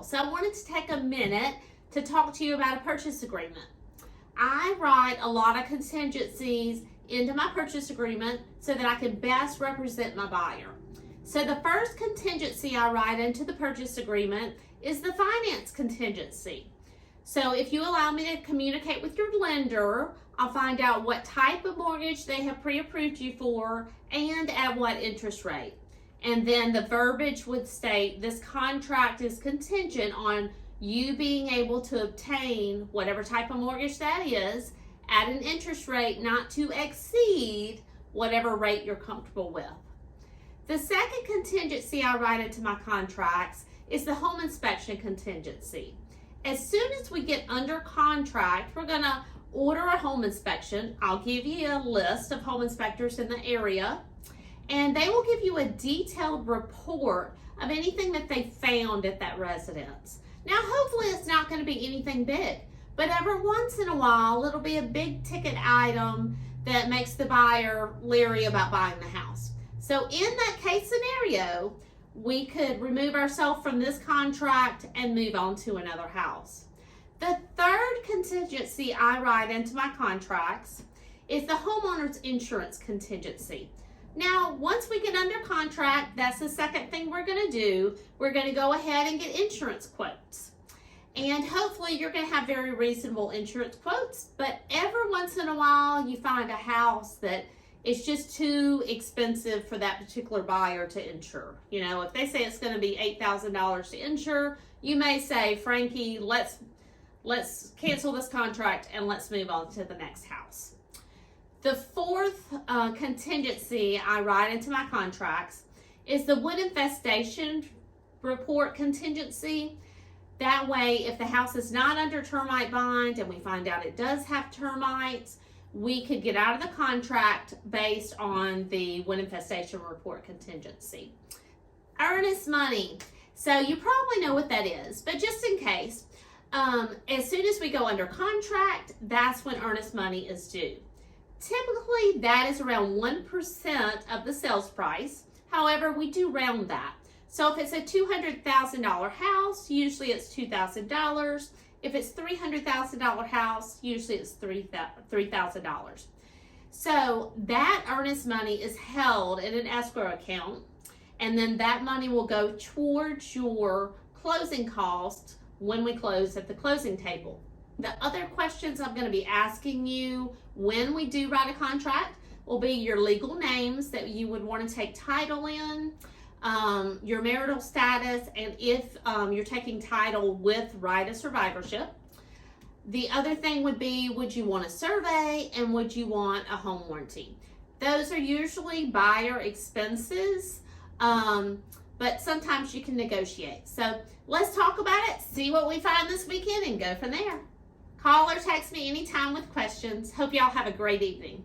So I wanted to take a minute to talk to you about a purchase agreement. I write a lot of contingencies into my purchase agreement so that I can best represent my buyer. So the first contingency I write into the purchase agreement is the finance contingency. So if you allow me to communicate with your lender, I'll find out what type of mortgage they have pre-approved you for and at what interest rate. And then the verbiage would state this contract is contingent on you being able to obtain whatever type of mortgage that is at an interest rate not to exceed whatever rate you're comfortable with. The second contingency I write into my contracts is the home inspection contingency. As soon as we get under contract, we're going to order a home inspection. I'll give you a list of home inspectors in the area, and they will give you a detailed report of anything that they found at that residence. Now, hopefully it's not going to be anything big, but every once in a while, it'll be a big ticket item that makes the buyer leery about buying the house. So in that case scenario, we could remove ourselves from this contract and move on to another house. The third contingency I write into my contracts is the homeowner's insurance contingency. Now, once we get under contract, that's the second thing we're going to do. We're going to go ahead and get insurance quotes. And hopefully you're going to have very reasonable insurance quotes, but every once in a while you find a house that it's just too expensive for that particular buyer to insure. You know, if they say it's going to be $8,000 to insure, you may say, Frankie, let's cancel this contract and let's move on to the next house. The fourth contingency I write into my contracts is the wood infestation report contingency. That way, if the house is not under termite bond and we find out it does have termites, we could get out of the contract based on the wood infestation report contingency. Earnest money. So you probably know what that is, but just in case, as soon as we go under contract, that's when earnest money is due. Typically, that is around 1% of the sales price. However, we do round that. So if it's a $200,000 house, usually it's $2,000. If it's $300,000 house, usually it's $3,000. So that earnest money is held in an escrow account, and then that money will go towards your closing costs when we close at the closing table. The other questions I'm going to be asking you when we do write a contract will be your legal names that you would want to take title in, your marital status, and if you're taking title with right of survivorship. The other thing would be, would you want a survey and would you want a home warranty? Those are usually buyer expenses, but sometimes you can negotiate. So let's talk about it, see what we find this weekend, and go from there. Call or text me anytime with questions. Hope y'all have a great evening.